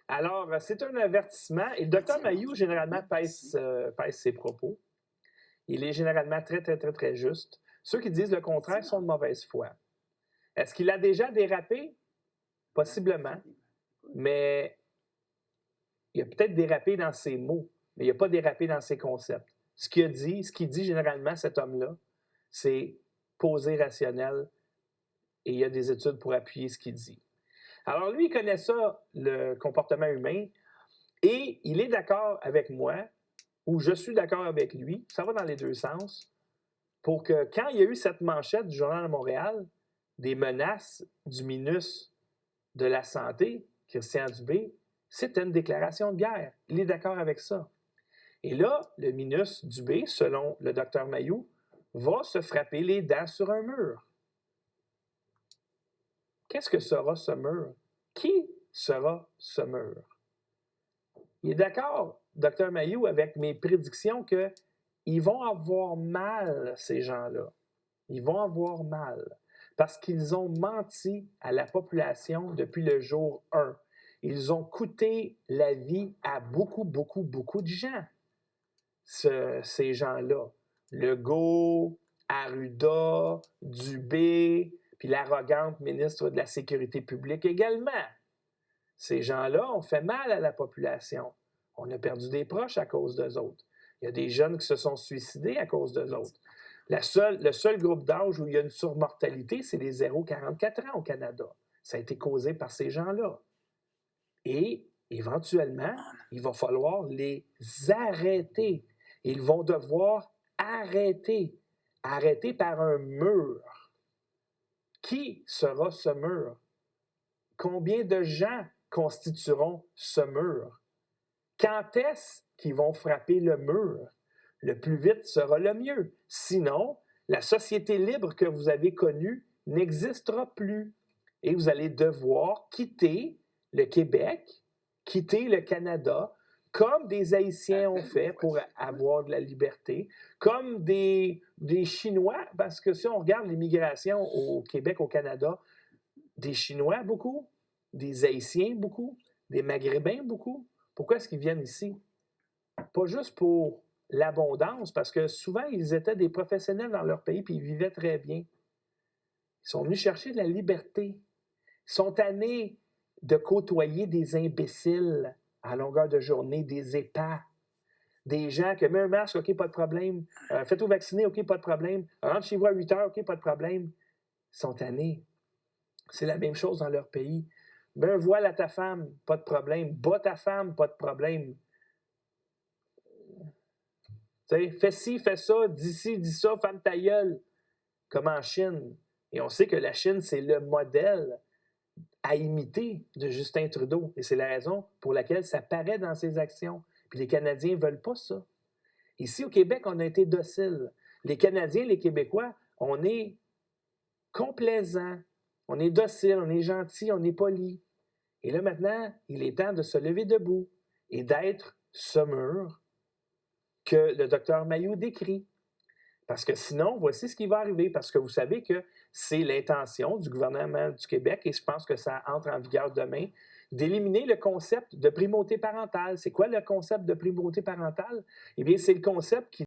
Alors, c'est un avertissement et le docteur Mayou, généralement, pèse ses propos. Il est généralement très, très, très, très juste. Ceux qui disent le contraire sont de mauvaise foi. Est-ce qu'il a déjà dérapé? Possiblement. Mais il a peut-être dérapé dans ses mots, mais il n'a pas dérapé dans ses concepts. Ce qu'il dit généralement, cet homme-là, c'est posé rationnel et il y a des études pour appuyer ce qu'il dit. Alors lui, il connaît ça, le comportement humain, et il est d'accord avec moi, ou je suis d'accord avec lui, ça va dans les deux sens, pour que quand il y a eu cette manchette du Journal de Montréal, des menaces du ministre de la Santé, Christian Dubé, c'était une déclaration de guerre. Il est d'accord avec ça. Et là, le ministre Dubé, selon le docteur Mayou, va se frapper les dents sur un mur. Qu'est-ce que sera ce mur? Qui sera ce mur? Il est d'accord, docteur Mayou, avec mes prédictions qu'ils vont avoir mal, ces gens-là. Ils vont avoir mal parce qu'ils ont menti à la population depuis le jour 1. Ils ont coûté la vie à beaucoup, beaucoup, beaucoup de gens, ces gens-là. Legault, Arruda, Dubé, puis l'arrogante ministre de la Sécurité publique également. Ces gens-là ont fait mal à la population. On a perdu des proches à cause d'eux autres. Il y a des jeunes qui se sont suicidés à cause d'eux autres. Le seul groupe d'âge où il y a une surmortalité, c'est les 0-44 ans au Canada. Ça a été causé par ces gens-là. Et éventuellement, il va falloir les arrêter. Ils vont devoir arrêter. Arrêter par un mur. Qui sera ce mur? Combien de gens constitueront ce mur? Quand est-ce qu'ils vont frapper le mur? Le plus vite sera le mieux. Sinon, la société libre que vous avez connue n'existera plus. Et vous allez devoir quitter le Québec, quitter le Canada, comme des Haïtiens ont fait pour avoir de la liberté, comme des Chinois, parce que si on regarde l'immigration au Québec, au Canada, des Chinois, beaucoup, des Haïtiens, beaucoup, des Maghrébins, beaucoup. Pourquoi est-ce qu'ils viennent ici? Pas juste pour l'abondance, parce que souvent, ils étaient des professionnels dans leur pays, puis ils vivaient très bien. Ils sont venus chercher de la liberté. Ils sont tannés de côtoyer des imbéciles à longueur de journée, des épais, des gens qui mettent un masque, OK, pas de problème. Faites-vous vacciner, OK, pas de problème. Rentre chez vous à 8 heures, OK, pas de problème. Ils sont tannés. C'est la même chose dans leur pays. Mets un voile à ta femme, pas de problème. Bats ta femme, pas de problème. T'sais, fais ci, fais ça, dis ci, dis ça, ferme ta gueule, comme en Chine. Et on sait que la Chine, c'est le modèle à imiter de Justin Trudeau. Et c'est la raison pour laquelle ça paraît dans ses actions. Puis les Canadiens ne veulent pas ça. Ici, au Québec, on a été dociles. Les Canadiens, les Québécois, on est complaisants, on est dociles, on est gentils, on est polis. Et là, maintenant, il est temps de se lever debout et d'être ce mur que le docteur Mayou décrit. Parce que sinon, voici ce qui va arriver. Parce que vous savez que c'est l'intention du gouvernement du Québec, et je pense que ça entre en vigueur demain, d'éliminer le concept de primauté parentale. C'est quoi le concept de primauté parentale? Eh bien, c'est le concept qui